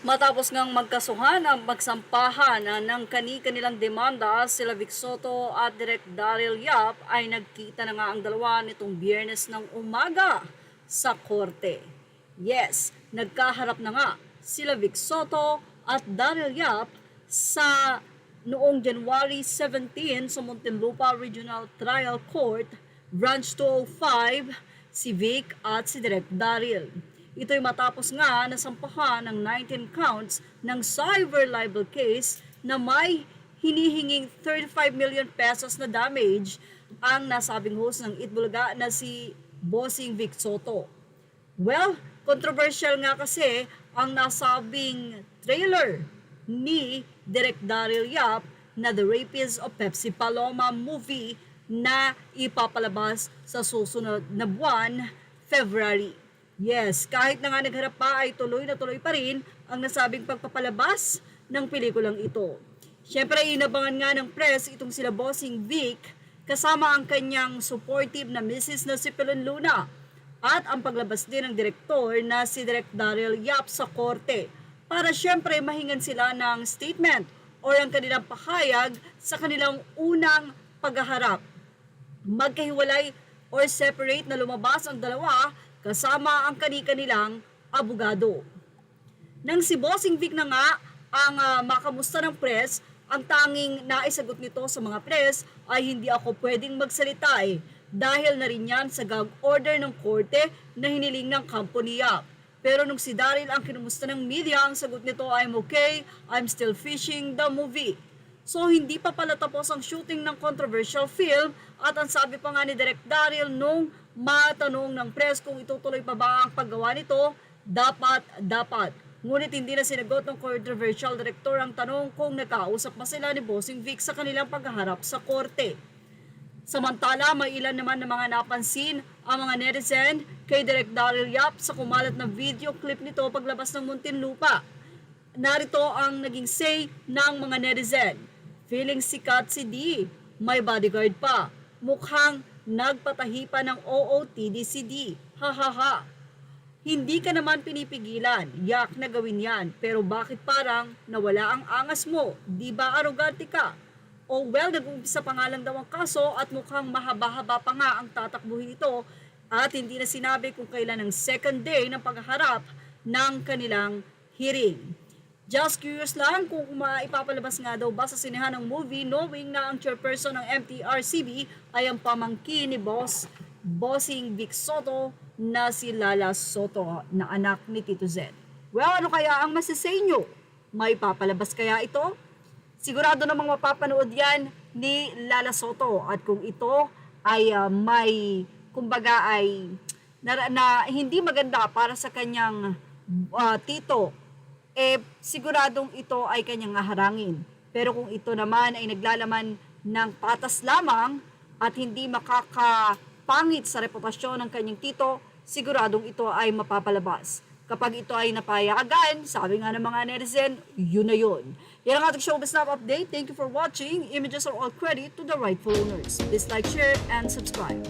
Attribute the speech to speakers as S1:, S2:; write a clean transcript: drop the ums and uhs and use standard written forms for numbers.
S1: Matapos ngang magkasuhan ang magsampahan ng kani-kanilang demanda, sila Vic Soto at Direk Daryl Yap ay nagkita na nga ang dalawa nitong Biyernes ng umaga sa korte. Yes, nagkaharap na nga sila Vic Soto at Daryl Yap sa noong January 17 sa Muntinlupa Regional Trial Court, Branch 205, si Vic at si Direk Daryl. Ito'y matapos nga nasampahan ng 19 counts ng cyber libel case na may hinihinging 35 million pesos na damage ang nasabing host ng Itbulaga na si Bossing Vic Soto. Well, controversial nga kasi ang nasabing trailer ni Direk Daryl Yap na The Rapist of Pepsi Paloma movie na ipapalabas sa susunod na buwan, February. Yes, kahit na nga nagharap pa ay tuloy na tuloy pa rin ang nasabing pagpapalabas ng pelikulang ito. Siyempre, inabangan nga ng press itong sila Bossing Vic kasama ang kanyang supportive na misis na si Pilon Luna at ang paglabas din ng direktor na si Direk Daryl Yap sa korte para siyempre mahingan sila ng statement o ang kanilang pahayag sa kanilang unang paghaharap. Magkahiwalay or separate na lumabas ang dalawa kasama ang kani-kanilang abogado. Nang si Bossing Vic na nga ang makamusta ng press, ang tanging naisagot nito sa mga press ay hindi ako pwedeng magsalita dahil na rin yan sa gag order ng korte na hiniling ng company Yap. Pero nung si Daryl ang kinumusta ng media, ang sagot nito, I'm okay, I'm still fishing the movie. So hindi pa pala tapos ang shooting ng controversial film at ang sabi pa nga ni Direk Daryl nung matanong ng press kung itutuloy pa ba ang paggawa nito, dapat. Ngunit hindi na sinagot ng controversial director ang tanong kung nakausap pa sila ni Bossing Vic sa kanilang paghaharap sa korte. Samantala, may ilan naman na mga napansin ang mga netizen kay Direk Daryl Yap sa kumalat na video clip nito paglabas ng Muntinlupa. Narito ang naging say ng mga netizen. Feeling sikat si D, may bodyguard pa. Mukhang nagpatahi pa ng OOTD si D. Hahaha. Hindi ka naman pinipigilan, yak na gawin yan, pero bakit parang nawala ang angas mo? Di ba arogante ka? O well, nag-umpisa pa nga lang daw ang kaso at mukhang mahaba-haba pa nga ang tatakbuhin ito at hindi na sinabi kung kailan ang second day ng paghaharap ng kanilang hearing. Just curious lang kung maipapalabas nga daw ba sa sinehan ng movie knowing na ang chairperson ng MTRCB ay ang pamangkin ni Bossing Vic Soto na si Lala Soto na anak ni Tito Zed. Well, ano kaya ang masasay nyo? May papalabas kaya ito? Sigurado namang mapapanood yan ni Lala Soto at kung ito ay may kumbaga ay na hindi maganda para sa kanyang tito, siguradong ito ay kanyang haharangin. Pero kung ito naman ay naglalaman ng patas lamang at hindi makakapangit sa reputasyon ng kanyang tito, siguradong ito ay mapapalabas. Kapag ito ay napayagan, sabi nga ng mga netizen, yun na yun. Yan ang ating showbiz snap update. Thank you for watching. Images are all credit to the rightful owners. Please like, share, and subscribe.